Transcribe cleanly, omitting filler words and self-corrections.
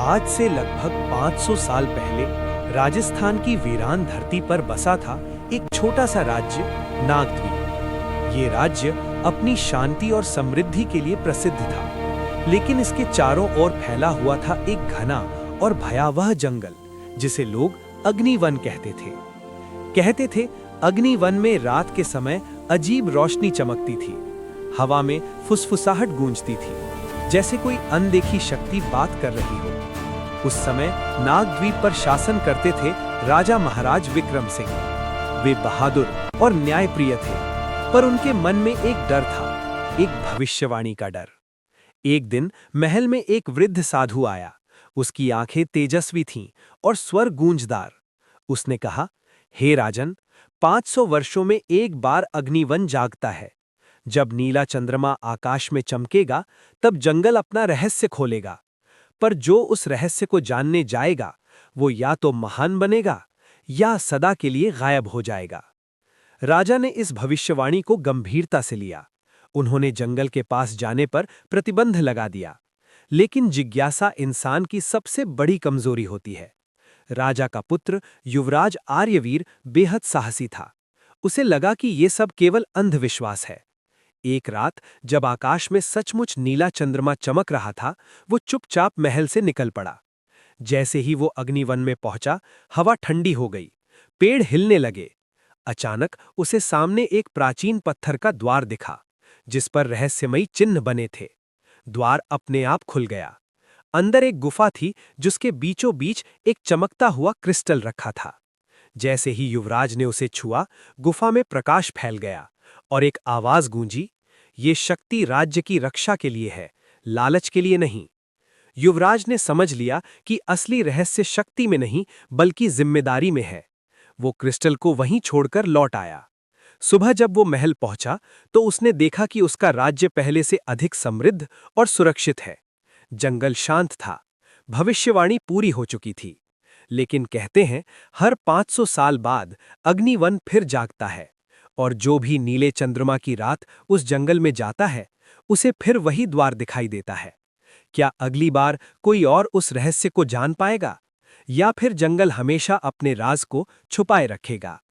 आज से लगभग 500 साल पहले राजस्थान की वीरान धरती पर बसा था एक छोटा सा राज्य नागद्वीप। ये राज्य अपनी शांति और समृद्धि के लिए प्रसिद्ध था, लेकिन इसके चारों ओर फैला हुआ था एक घना और भयावह जंगल जिसे लोग अग्निवन कहते थे। अग्निवन में रात के समय अजीब रोशनी चमकती थी, हवा में फुसफुसाहट गूंजती थी, जैसे कोई अनदेखी शक्ति बात कर रही हो। उस समय नागद्वीप पर शासन करते थे राजा महाराज विक्रम सिंह। वे बहादुर और न्यायप्रिय थे, पर उनके मन में एक डर था, एक भविष्यवाणी का डर। एक दिन महल में एक वृद्ध साधु आया। उसकी आंखें तेजस्वी थीं और स्वर गूंजदार। उसने कहा, हे राजन, 500 वर्षों में एक बार अग्निवन जागता है। जब नीला चंद्रमा आकाश में चमकेगा, तब जंगल अपना रहस्य खोलेगा। पर जो उस रहस्य को जानने जाएगा, वो या तो महान बनेगा या सदा के लिए गायब हो जाएगा। राजा ने इस भविष्यवाणी को गंभीरता से लिया। उन्होंने जंगल के पास जाने पर प्रतिबंध लगा दिया। लेकिन जिज्ञासा इंसान की सबसे बड़ी कमजोरी होती है। राजा का पुत्र युवराज आर्यवीर बेहद साहसी था। उसे लगा कि ये सब केवल अंधविश्वास है। एक रात जब आकाश में सचमुच नीला चंद्रमा चमक रहा था, वो चुपचाप महल से निकल पड़ा। जैसे ही वो अग्निवन में पहुंचा, हवा ठंडी हो गई, पेड़ हिलने लगे। अचानक उसे सामने एक प्राचीन पत्थर का द्वार दिखा, जिस पर रहस्यमयी चिन्ह बने थे। द्वार अपने आप खुल गया। अंदर एक गुफा थी, जिसके बीचों बीच एक चमकता हुआ क्रिस्टल रखा था। जैसे ही युवराज ने उसे छुआ, गुफा में प्रकाश फैल गया और एक आवाज गूंजी, ये शक्ति राज्य की रक्षा के लिए है, लालच के लिए नहीं। युवराज ने समझ लिया कि असली रहस्य शक्ति में नहीं, बल्कि जिम्मेदारी में है। वो क्रिस्टल को वहीं छोड़कर लौट आया। सुबह जब वो महल पहुंचा, तो उसने देखा कि उसका राज्य पहले से अधिक समृद्ध और सुरक्षित है। जंगल शांत था, भविष्यवाणी पूरी हो चुकी थी। लेकिन कहते हैं, हर 500 साल बाद अग्निवन फिर जागता है, और जो भी नीले चंद्रमा की रात उस जंगल में जाता है, उसे फिर वही द्वार दिखाई देता है। क्या अगली बार कोई और उस रहस्य को जान पाएगा, या फिर जंगल हमेशा अपने राज को छुपाए रखेगा?